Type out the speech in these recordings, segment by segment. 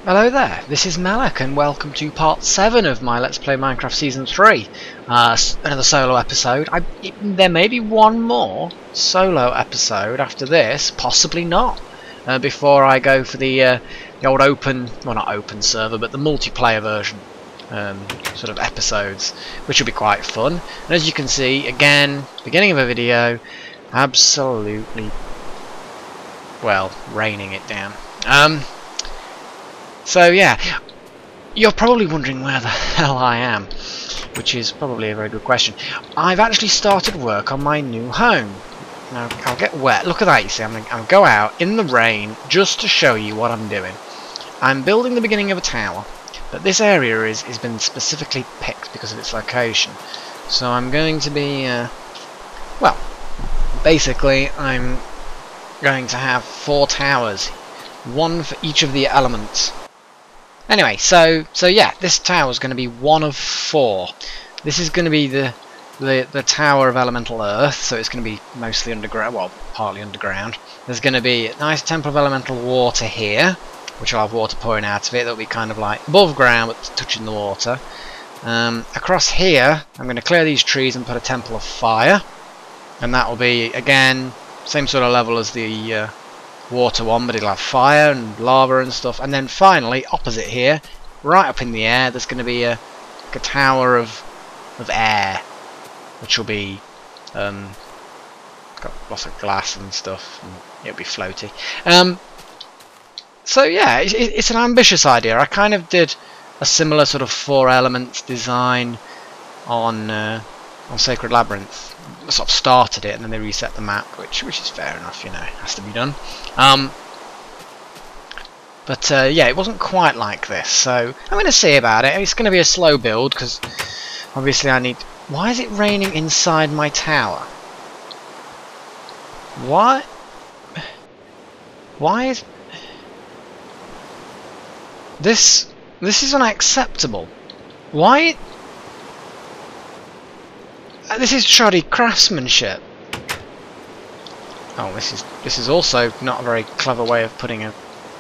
Hello there, this is Malak and welcome to part 7 of my Let's Play Minecraft Season 3. Another solo episode. There may be one more solo episode after this, possibly not, before I go for the old open, well not open server, but the multiplayer version sort of episodes, which will be quite fun. And as you can see, again, beginning of a video, absolutely, well, raining it down. So yeah, you're probably wondering where the hell I am, which is probably a very good question. I've actually started work on my new home. Now, I'll get wet. Look at that, you see. I'm going to go out in the rain just to show you what I'm doing. I'm building the beginning of a tower, but this area has been specifically picked because of its location. So I'm going to be, well, basically I'm going to have 4 towers, one for each of the elements. Anyway, so yeah, this tower is going to be one of 4. This is going to be the Tower of Elemental Earth, so it's going to be mostly underground, well, partly underground. There's going to be a nice Temple of Elemental Water here, which will have water pouring out of it. That'll be kind of like above ground, but touching the water. Across here, I'm going to clear these trees and put a Temple of Fire, and that will be, again, same sort of level as the water one, but it'll have fire and lava and stuff. And then finally, opposite here, right up in the air, there's going to be a tower of air, which will be got lots of glass and stuff, and it'll be floaty. So yeah, it's an ambitious idea. I kind of did a similar sort of 4 elements design on Sacred Labyrinth. Sort of started it and then they reset the map, which is fair enough, you know, it has to be done. But yeah, it wasn't quite like this, so I'm going to see about it. It's going to be a slow build because obviously I need. Why is it raining inside my tower? What? Why is this? This is unacceptable. Why? This is shoddy craftsmanship. Oh, this is also not a very clever way of putting a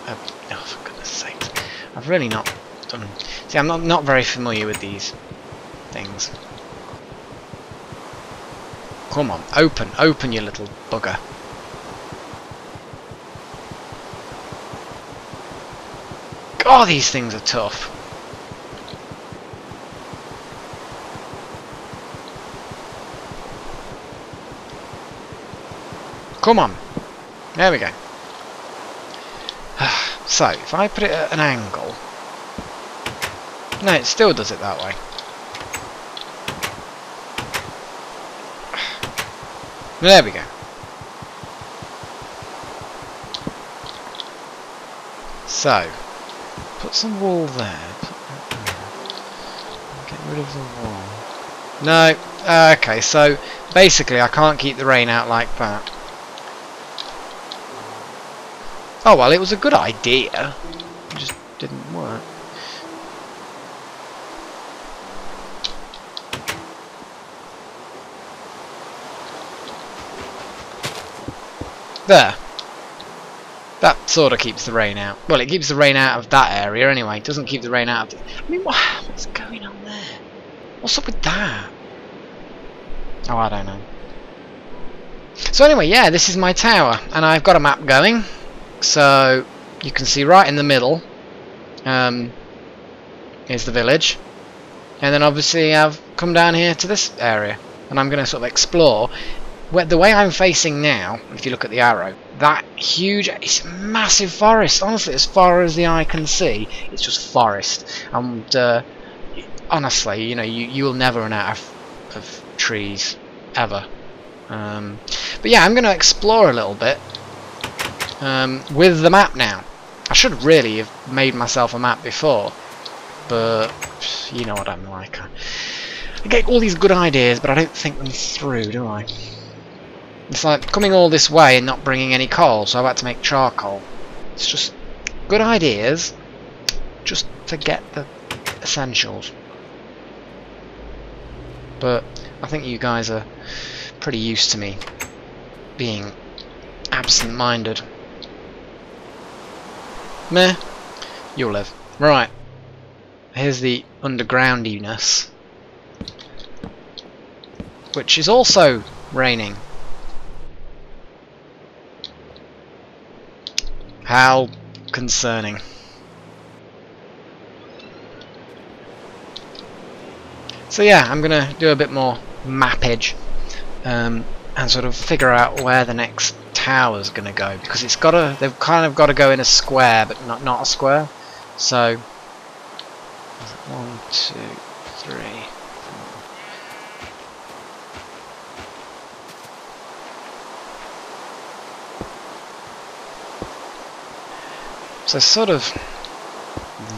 oh, for goodness sakes. I've really not done. See, I'm not very familiar with these things. Come on, open you little bugger. God, these things are tough. Come on. There we go. So, if I put it at an angle... No, it still does it that way. There we go. So, put some wool there. Put that there. Get rid of the wall. No. Okay, so basically I can't keep the rain out like that. Oh well, it was a good idea. It just didn't work. There. That sort of keeps the rain out. Well, it keeps the rain out of that area anyway. It doesn't keep the rain out of I mean, what's going on there? What's up with that? Oh, I don't know. So anyway, yeah, this is my tower. And I've got a map going. So you can see right in the middle is the village, and then obviously I've come down here to this area, and I'm going to sort of explore the way I'm facing now. If you look at the arrow, that huge, it's a massive forest. Honestly, as far as the eye can see, it's just forest. And honestly, you know, you will never run out of trees ever. But yeah, I'm going to explore a little bit. With the map now. I should really have made myself a map before, but you know what I'm like. I get all these good ideas, but I don't think them through, do I? It's like coming all this way and not bringing any coal, so I've had to make charcoal. It's just good ideas, just forget the essentials. But I think you guys are pretty used to me being absent-minded. Meh. You'll live. Right. Here's the undergroundiness, which is also raining. How concerning. So yeah, I'm gonna do a bit more mappage and sort of figure out where the next tower's gonna go, because it's gotta, they've kind of got to go in a square, but not a square. So 1, 2, 3, 4. So sort of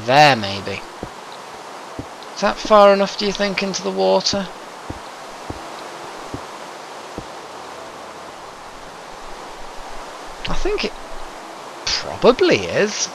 there maybe. Is that far enough, do you think, into the water? I think it probably is.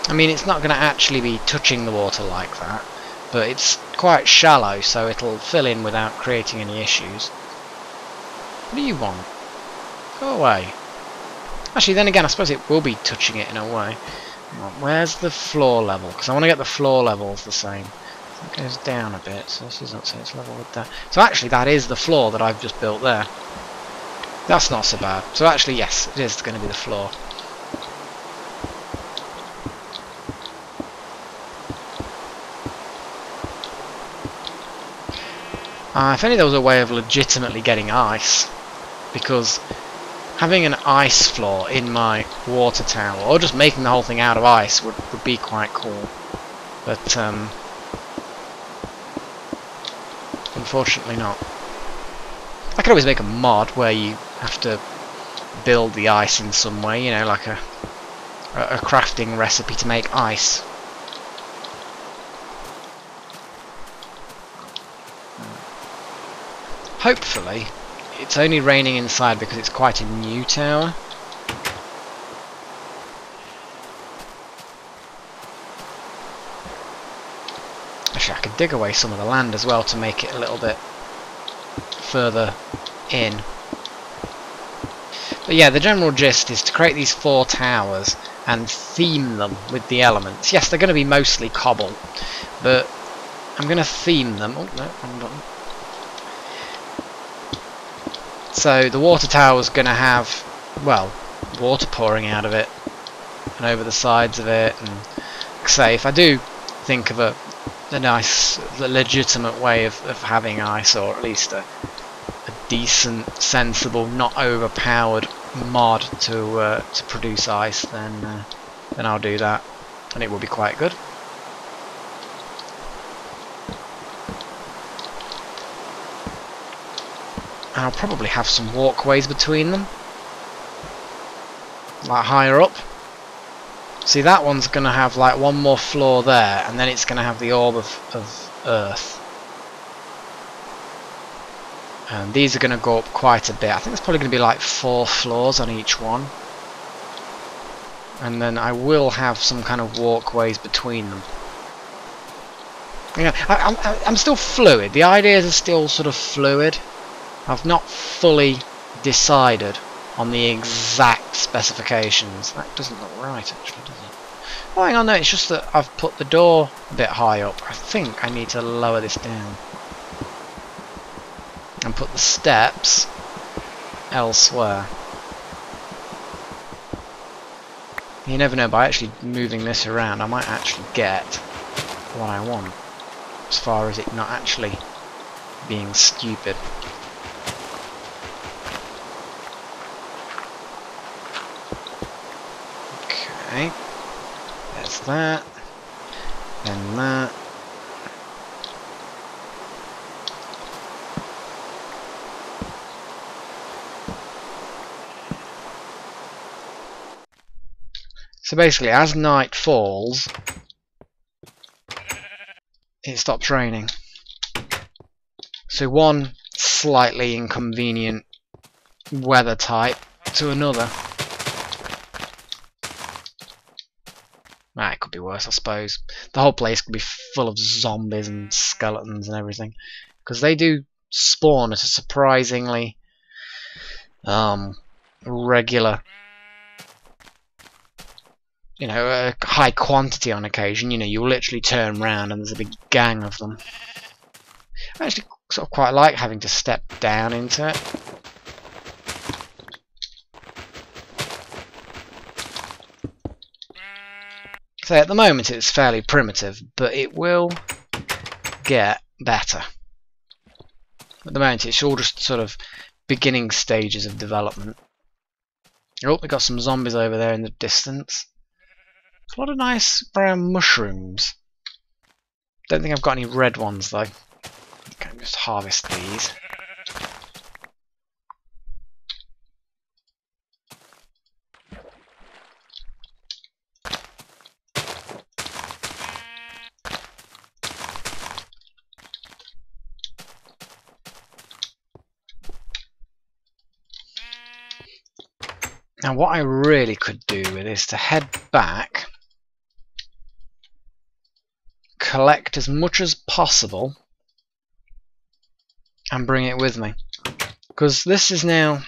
I mean, it's not going to actually be touching the water like that, but it's quite shallow, so it'll fill in without creating any issues. What do you want? Go away. Actually, then again, I suppose it will be touching it in a way. Where's the floor level? Because I want to get the floor levels the same. It goes down a bit, so this is not so it's level with that. So actually, that is the floor that I've just built there. That's not so bad. So actually, yes, it is going to be the floor. If only there was a way of legitimately getting ice, because having an ice floor in my water tower, or just making the whole thing out of ice, would be quite cool. But unfortunately not. I could always make a mod where you have to build the ice in some way, you know, like a crafting recipe to make ice. Hopefully, it's only raining inside because it's quite a new tower. Actually, I could dig away some of the land as well to make it a little bit further in. But yeah, the general gist is to create these 4 towers and theme them with the elements. Yes, they're going to be mostly cobble, but I'm going to theme them. Oh, no, wrong button. So the water tower is going to have, well, water pouring out of it and over the sides of it. And like I say, if I do think of a nice, legitimate way of having ice, or at least a decent, sensible, not overpowered mod to produce ice, then I'll do that, and it will be quite good. And I'll probably have some walkways between them, like higher up. See, that one's going to have like one more floor there, and then it's going to have the orb of earth. And these are going to go up quite a bit. I think there's probably going to be like 4 floors on each one. And then I will have some kind of walkways between them. You know, I'm still fluid. The ideas are still sort of fluid. I've not fully decided on the exact specifications. That doesn't look right, actually, does it? Oh, hang on, no, it's just that I've put the door a bit high up. I think I need to lower this down and put the steps elsewhere. You never know, by actually moving this around I might actually get what I want, as far as it not actually being stupid. Okay, there's that, and that. So basically, as night falls, it stops raining. So one slightly inconvenient weather type to another. It could be worse, I suppose. The whole place could be full of zombies and skeletons and everything, because they do spawn at a surprisingly regular, you know, a high quantity on occasion. You know, you literally turn around and there's a big gang of them. I actually sort of quite like having to step down into it. So at the moment it's fairly primitive, but it will get better. At the moment it's all just sort of beginning stages of development. Oh, we got some zombies over there in the distance. A lot of nice brown mushrooms. Don't think I've got any red ones though. Okay, just harvest these. Now what I really could do with is to head back, collect as much as possible and bring it with me, because this is now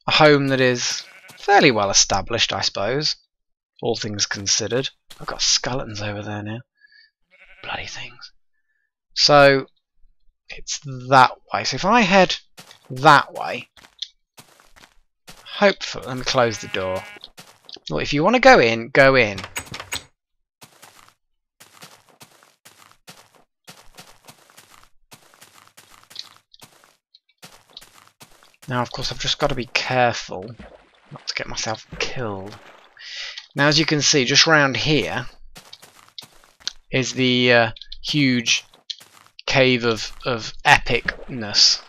a home that is fairly well established, I suppose, all things considered. I've got skeletons over there now, bloody things. So it's that way. So if I head that way, hopefully, let me close the door. Well, if you want to go in, go in. Now, of course, I've just got to be careful not to get myself killed. Now, as you can see, just round here is the huge cave of epicness.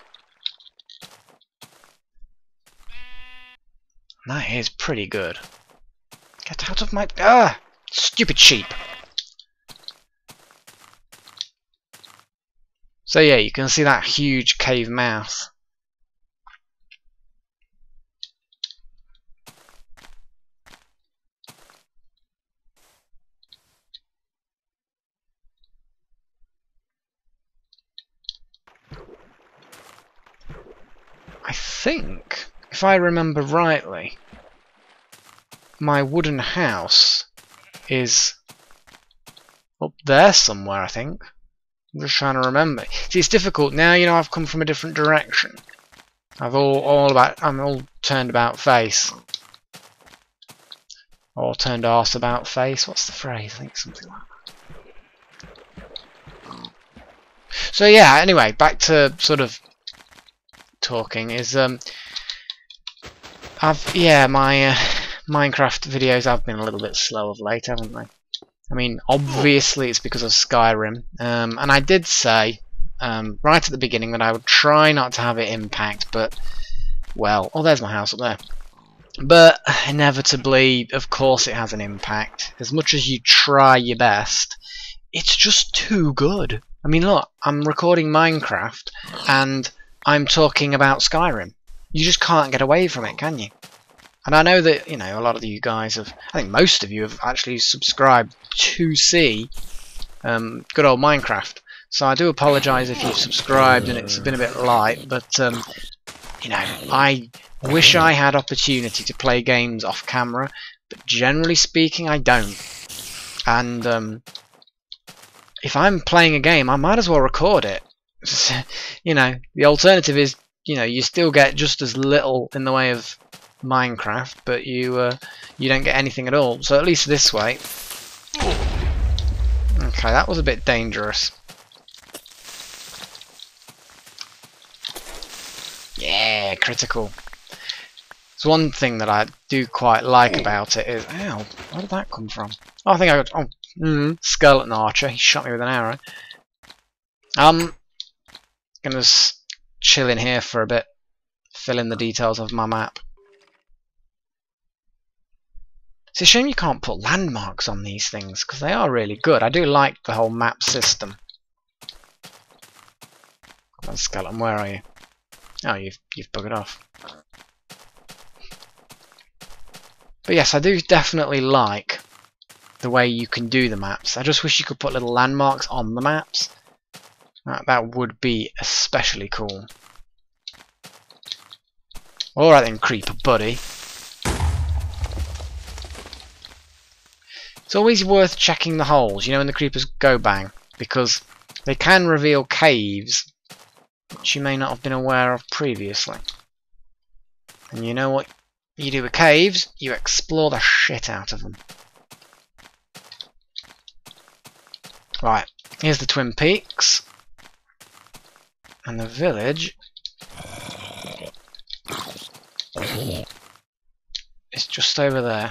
That is pretty good. Get out of my... Ah! Stupid sheep! So yeah, you can see that huge cave mouth. I think, if I remember rightly, my wooden house is up there somewhere, I think. I'm just trying to remember. See, it's difficult now. You know, I've come from a different direction. I'm all turned about face, or turned arse about face. What's the phrase? I think something like that. So yeah. Anyway, back to sort of talking. My Minecraft videos have been a little bit slow of late, haven't they? I mean, obviously it's because of Skyrim, and I did say right at the beginning that I would try not to have it impact, but, well, oh, there's my house up there. But inevitably, of course it has an impact. As much as you try your best, it's just too good. I mean, look, I'm recording Minecraft, and I'm talking about Skyrim. You just can't get away from it, can you? And I know that, you know, a lot of you guys have, I think most of you have actually subscribed to see good old Minecraft. So I do apologise if you've subscribed and it's been a bit light, but, you know, I wish I had opportunity to play games off camera, but generally speaking, I don't. And if I'm playing a game, I might as well record it. You know, the alternative is, you know, you still get just as little in the way of Minecraft, but you don't get anything at all. So at least this way. Okay, that was a bit dangerous. Yeah, critical. So one thing that I do quite like about it is, ow, where did that come from? Oh, I think I got skeleton archer. He shot me with an arrow. Gonna just chill in here for a bit, fill in the details of my map. It's a shame you can't put landmarks on these things, because they are really good. I do like the whole map system. Come on, skeleton, where are you? Oh, you've buggered off. But yes, I do definitely like the way you can do the maps. I just wish you could put little landmarks on the maps. That would be especially cool. Alright then, creeper buddy. It's always worth checking the holes, you know, when the creepers go bang, because they can reveal caves which you may not have been aware of previously. And you know what you do with caves? You explore the shit out of them. Right, here's the Twin Peaks. And the village is just over there.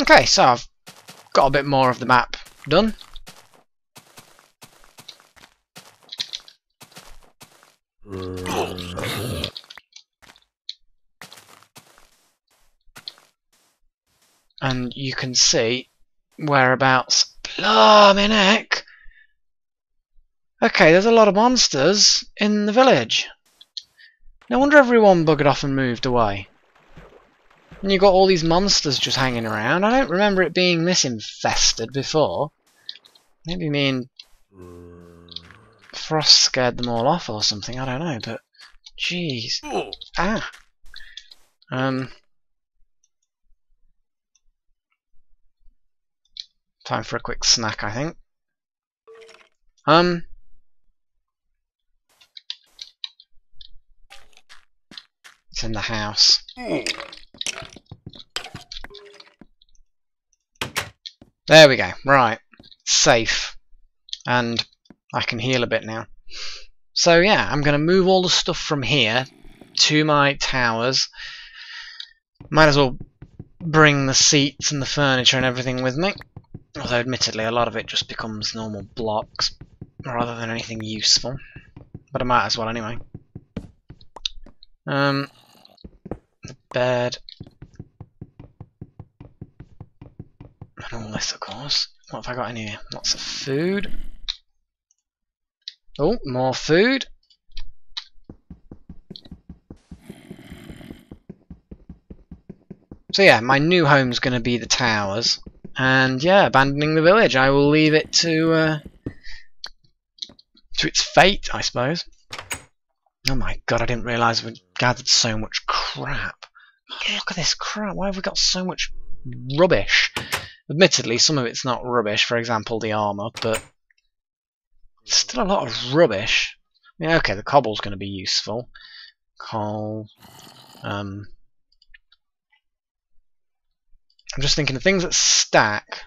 Okay, so I've got a bit more of the map done. And you can see whereabouts. Blimey heck! Okay, there's a lot of monsters in the village. No wonder everyone buggered off and moved away. And you've got all these monsters just hanging around. I don't remember it being this infested before. Maybe me and Frost scared them all off or something, I don't know, but jeez. Ah. Time for a quick snack, I think. It's in the house. There we go. Right. Safe. And I can heal a bit now. So yeah, I'm going to move all the stuff from here to my towers. Might as well bring the seats and the furniture and everything with me. Although admittedly a lot of it just becomes normal blocks rather than anything useful. But I might as well anyway. The bed. And all this, of course. What have I got in here? Lots of food. Oh, more food. So yeah, my new home's going to be the towers. And yeah, abandoning the village. I will leave it to its fate, I suppose. Oh my god, I didn't realise we gathered so much crap. Oh, look at this crap. Why have we got so much rubbish? Admittedly, some of it's not rubbish, for example, the armour, but it's still a lot of rubbish. I mean, okay, the cobble's going to be useful. Coal. I'm just thinking of things that stack.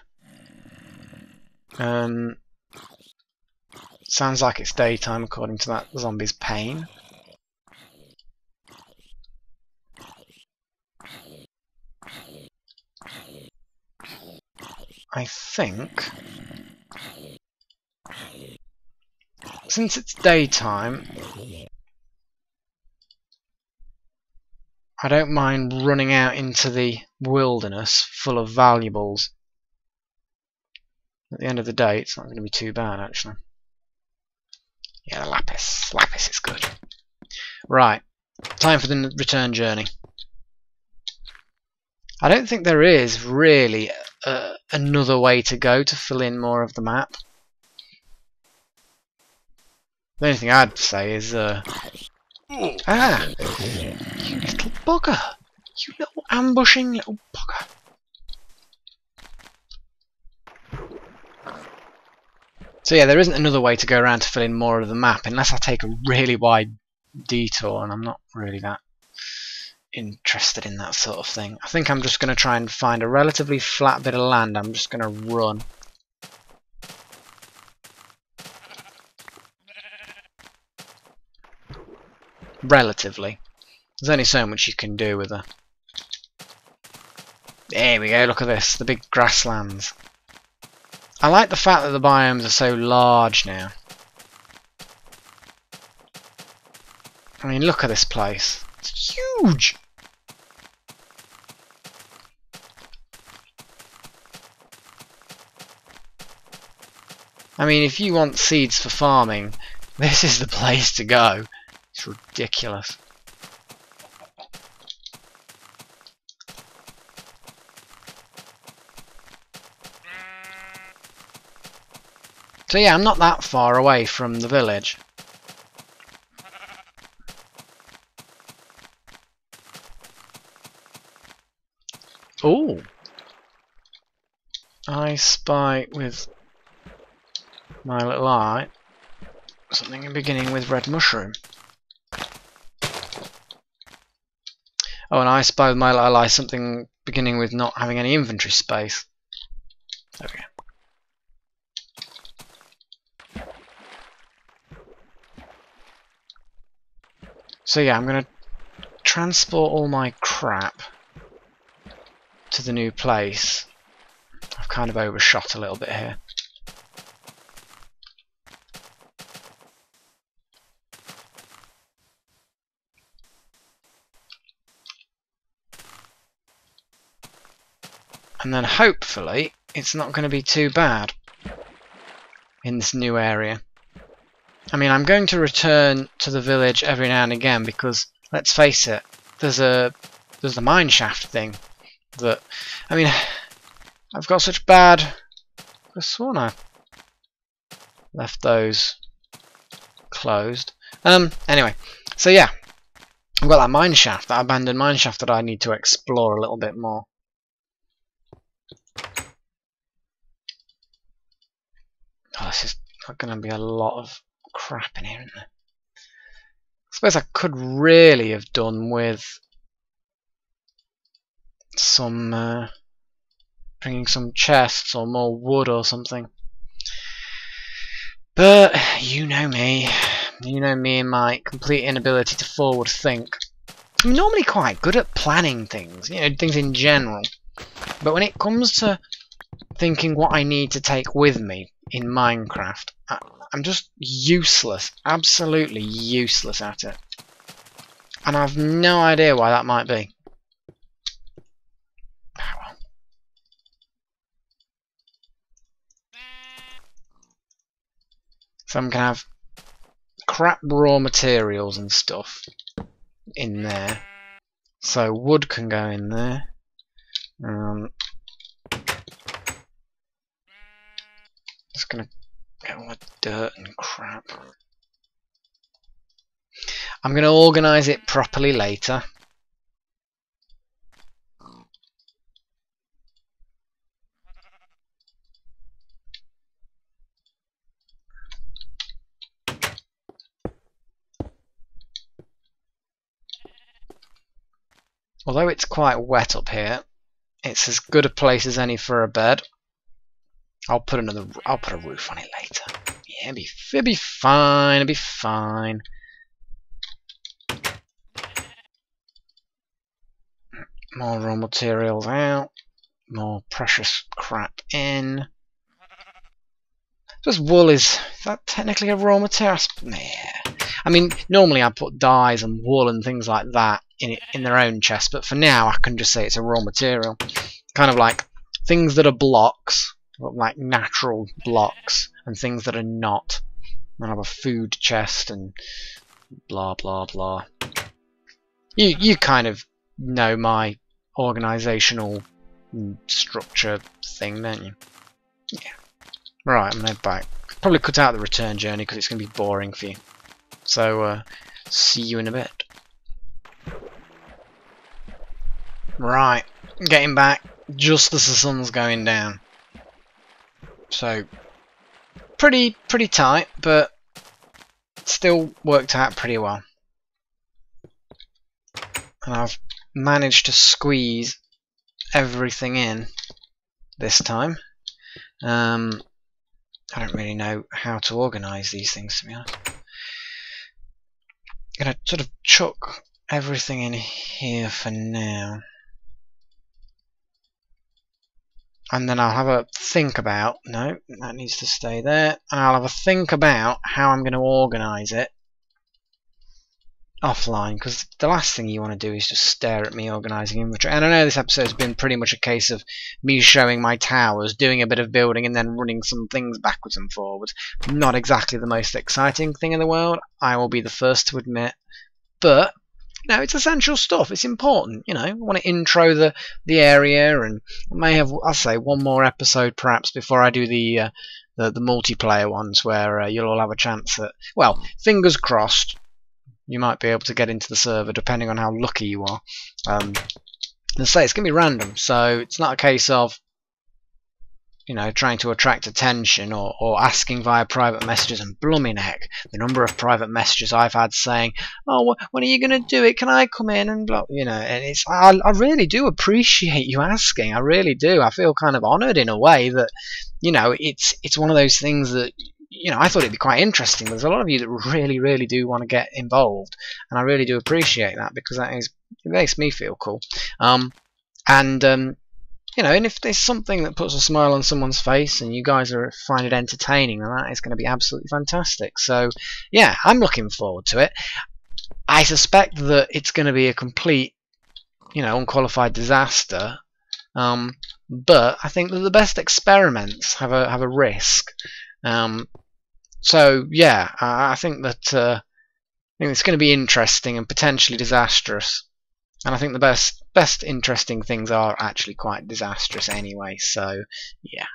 Sounds like it's daytime according to that zombie's pain. I think, since it's daytime, I don't mind running out into the wilderness full of valuables. At the end of the day, it's not going to be too bad, actually. Yeah, lapis. Lapis is good. Right, time for the return journey. I don't think there is really another way to go to fill in more of the map. The only thing I'd say is ah, you little bugger, you little ambushing little bugger. So yeah, there isn't another way to go around to fill in more of the map unless I take a really wide detour, and I'm not really that interested in that sort of thing. I think I'm just going to try and find a relatively flat bit of land. I'm just going to run. Relatively. There's only so much you can do with a... There we go, look at this, the big grasslands. I like the fact that the biomes are so large now. I mean, look at this place. It's huge! I mean, if you want seeds for farming, this is the place to go. It's ridiculous. So yeah, I'm not that far away from the village. Ooh! I spy with my little eye something beginning with red mushroom. Oh, and I spy with my little eye something beginning with not having any inventory space. There we go. So yeah, I'm going to transport all my crap to the new place. I've kind of overshot a little bit here. And then hopefully it's not going to be too bad in this new area. I mean, I'm going to return to the village every now and again because, let's face it, there's the mine shaft thing that, I mean, I've got such bad... I could have sworn I left those closed. Anyway, so yeah, I've got that mine shaft, that abandoned mine shaft that I need to explore a little bit more. Oh, this is going to be a lot of crap in here, isn't there? I suppose I could really have done with some bringing some chests or more wood or something. But you know me and my complete inability to forward think. I'm normally quite good at planning things, you know, things in general. But when it comes to thinking what I need to take with me in Minecraft, I'm just useless, absolutely useless at it. And I've no idea why that might be. Oh, well. So I'm going to have crap raw materials and stuff in there. So wood can go in there. Just going to get all the dirt and crap. I'm going to organise it properly later. Although it's quite wet up here, it's as good a place as any for a bed. I'll put a roof on it later. Yeah, it'll be fine. It'll be fine. More raw materials out. More precious crap in. Just wool is that technically a raw material? Yeah. I mean, normally I put dyes and wool and things like that in their own chest, but for now I can just say it's a raw material. Kind of like things that are blocks, like natural blocks, and things that are not. I have a food chest and blah blah blah. You kind of know my organisational structure thing, don't you? Yeah. Right, I'm gonna head back. Probably cut out the return journey because it's gonna be boring for you. So see you in a bit. Right, getting back just as the sun's going down. So pretty tight, but still worked out pretty well. And I've managed to squeeze everything in this time. I don't really know how to organise these things, to be honest. I'm gonna sort of chuck everything in here for now. And then I'll have a think about, no, that needs to stay there, and I'll have a think about how I'm going to organise it offline, because the last thing you want to do is just stare at me organising inventory. And I know this episode's been pretty much a case of me showing my towers, doing a bit of building, and then running some things backwards and forwards. Not exactly the most exciting thing in the world, I will be the first to admit, but you know, it's essential stuff. It's important, you know. I want to intro the area, and I may have, I'll say, one more episode perhaps before I do the multiplayer ones, where you'll all have a chance at, well, fingers crossed, you might be able to get into the server depending on how lucky you are. And say it's going to be random, so it's not a case of, you know, trying to attract attention or asking via private messages. And blooming heck, the number of private messages I've had saying, "Oh, when are you going to do it? Can I come in?" And blah, you know, and it's I really do appreciate you asking. I really do. I feel kind of honoured in a way that, you know, it's one of those things that, you know, I thought it'd be quite interesting. There's a lot of you that really do want to get involved, and I really do appreciate that, because it makes me feel cool. You know, and if there's something that puts a smile on someone's face and you guys find it entertaining, then that is going to be absolutely fantastic. So, yeah, I'm looking forward to it. I suspect that it's going to be a complete, you know, unqualified disaster. But I think that the best experiments have a risk. So yeah, I think that it's going to be interesting and potentially disastrous. And I think the best interesting things are actually quite disastrous anyway. So yeah,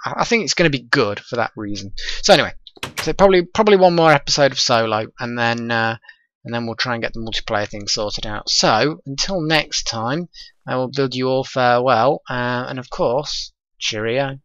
I think it's going to be good for that reason. So anyway, so probably one more episode of Solo, and then we'll try and get the multiplayer thing sorted out. So until next time, I will bid you all farewell, and of course, cheerio.